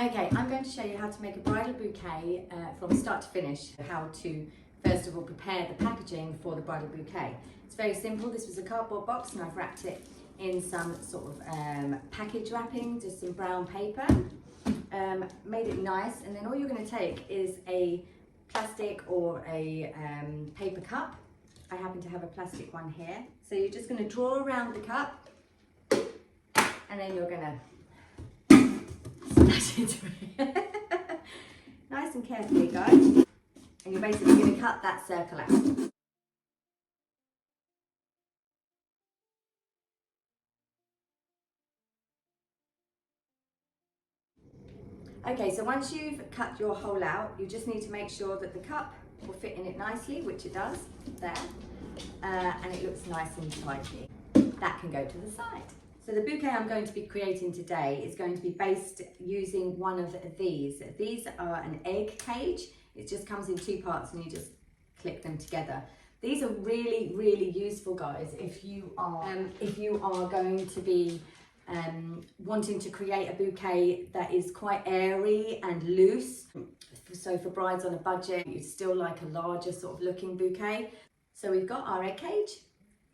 Okay, I'm going to show you how to make a bridal bouquet from start to finish. How to, first of all, prepare the packaging for the bridal bouquet. It's very simple. This was a cardboard box and I've wrapped it in some sort of package wrapping, just some brown paper. Made it nice, and then all you're going to take is a plastic or a paper cup. I happen to have a plastic one here. So you're just going to draw around the cup and then you're going to splash into it. Nice and carefully, guys. And you're basically going to cut that circle out. Okay, so once you've cut your hole out, you just need to make sure that the cup will fit in it nicely, which it does, there, and it looks nice and tidy. That can go to the side. So the bouquet I'm going to be creating today is going to be based using one of these. These are an egg cage. It just comes in two parts and you just click them together. These are really, really useful, guys, if you are going to be wanting to create a bouquet that is quite airy and loose. So for brides on a budget, you'd still like a larger sort of looking bouquet. So we've got our egg cage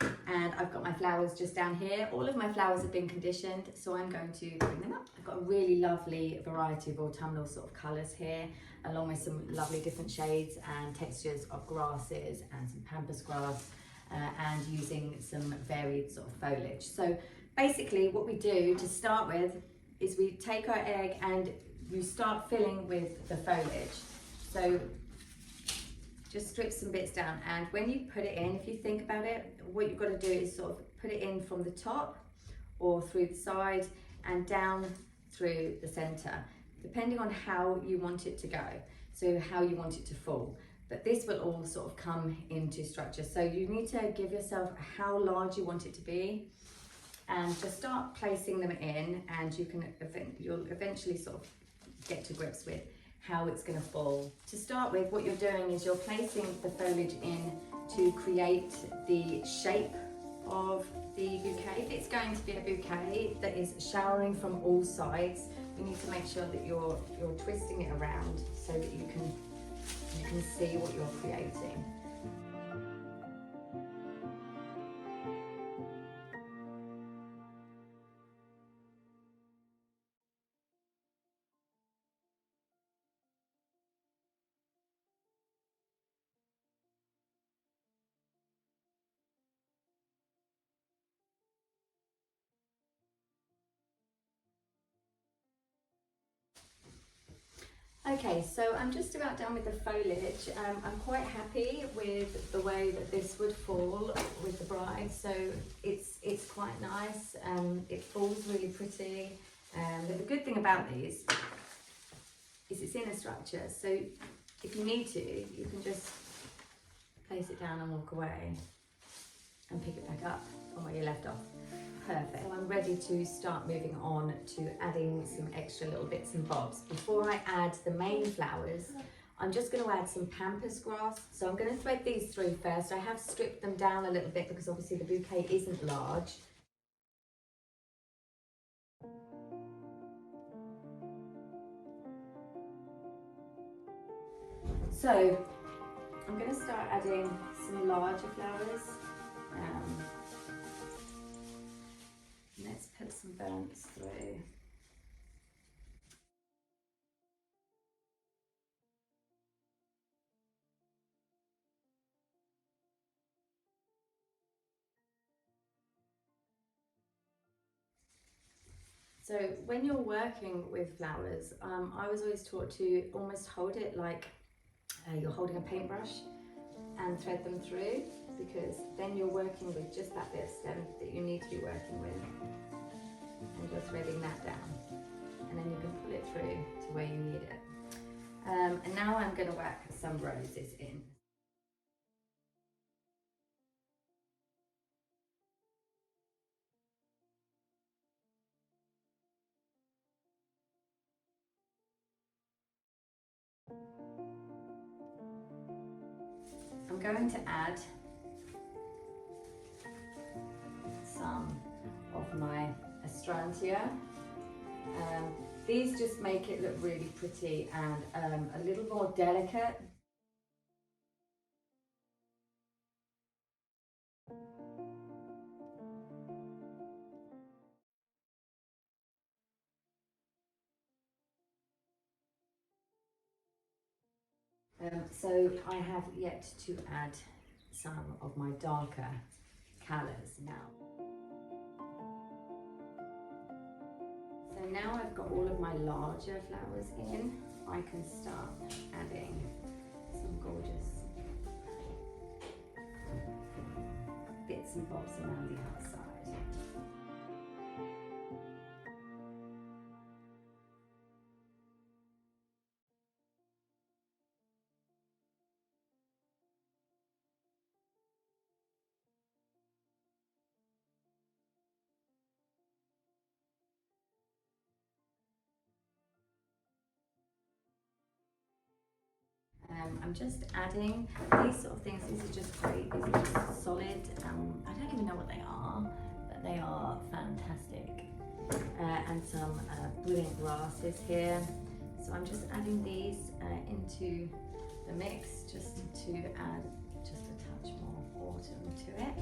and I've got my flowers just down here. All of my flowers have been conditioned, so I'm going to bring them up. I've got a really lovely variety of autumnal sort of colours here, along with some lovely different shades and textures of grasses and some pampas grass, and using some varied sort of foliage. So basically what we do to start with is we take our egg and you start filling with the foliage. So just strip some bits down, and when you put it in, if you think about it, what you've got to do is sort of put it in from the top or through the side and down through the center, depending on how you want it to go, so how you want it to fall. But this will all sort of come into structure. So you need to give yourself how large you want it to be and just start placing them in, and you'll eventually sort of get to grips with how it's going to fall. To start with, what you're doing is you're placing the foliage in to create the shape of the bouquet. It's going to be a bouquet that is showering from all sides. You need to make sure that you're twisting it around so that you can see what you're creating. Okay, so I'm just about done with the foliage. I'm quite happy with the way that this would fall with the bride. So it's quite nice. It falls really pretty. But the good thing about these is it's in a structure. So if you need to, you can just place it down and walk away and pick it back up from where you left off. Perfect. So I'm ready to start moving on to adding some extra little bits and bobs. Before I add the main flowers, I'm just going to add some pampas grass. So I'm going to thread these through first. I have stripped them down a little bit because obviously the bouquet isn't large. So I'm going to start adding some larger flowers. Let's put some burns through. So when you're working with flowers, I was always taught to almost hold it like you're holding a paintbrush and thread them through, because then you're working with just that bit of stem that you need to be working with, and you're threading that down, and then you can pull it through to where you need it. And now I'm going to whack some roses in. I'm going to add some of my astrantia. These just make it look really pretty and a little more delicate. So I have yet to add some of my darker colours now. So now I've got all of my larger flowers in, I can start adding some gorgeous bits and bobs around the outside. I'm just adding these sort of things. These are just great. These are just solid. I don't even know what they are, but they are fantastic. And some brilliant grasses here. So I'm just adding these into the mix just to add just a touch more autumn to it.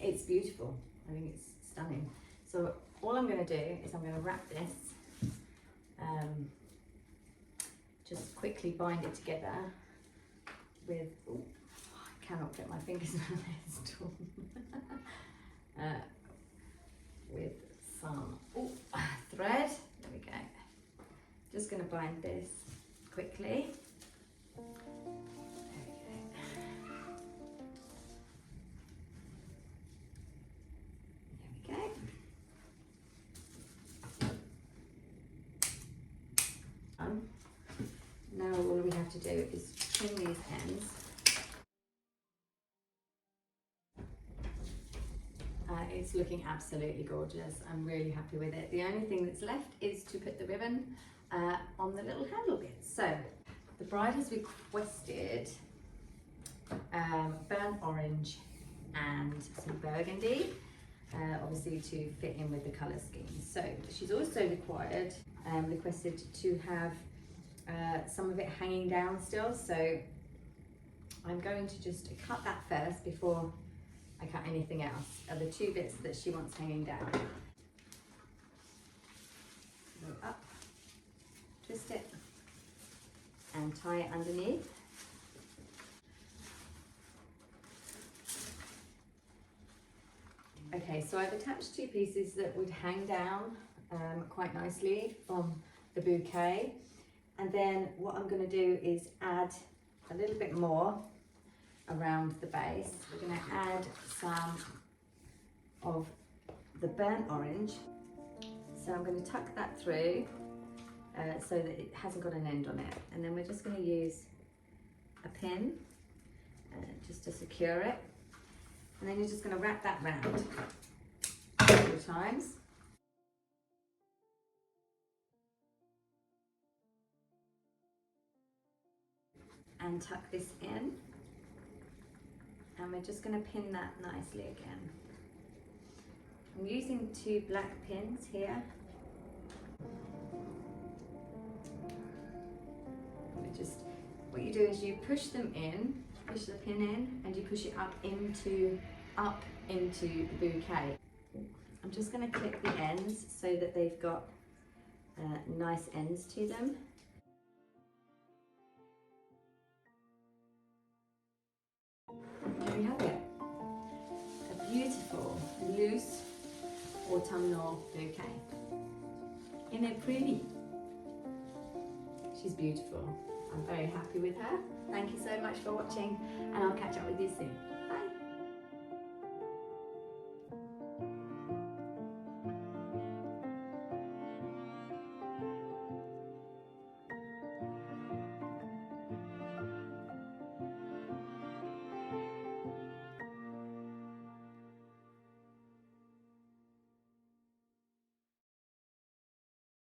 It's beautiful. I think it's stunning. So all I'm going to do is I'm going to wrap this, just quickly bind it together with, oh, I cannot get my fingers around this tool, with some thread. There we go. Just going to bind this quickly. Now all we have to do is trim these ends. It's looking absolutely gorgeous. I'm really happy with it. The only thing that's left is to put the ribbon on the little handle bits. So the bride has requested burnt orange and some burgundy, obviously to fit in with the colour scheme. So she's also requested to have some of it hanging down still, so I'm going to just cut that first before I cut anything else. The two bits that she wants hanging down. Go up, twist it, and tie it underneath. Okay, so I've attached two pieces that would hang down quite nicely from the bouquet. And then what I'm going to do is add a little bit more around the base. We're going to add some of the burnt orange. So I'm going to tuck that through so that it hasn't got an end on it. And then we're just going to use a pin just to secure it. And then you're just going to wrap that round a couple of times. And tuck this in, and we're just going to pin that nicely again. I'm using two black pins here. What you do is you push them in, push the pin in, and you push it up into the bouquet. I'm just going to clip the ends so that they've got nice ends to them. There we have it. A beautiful, loose autumnal bouquet. Isn't it pretty? She's beautiful. I'm very happy with her. Thank you so much for watching, and I'll catch up with you soon.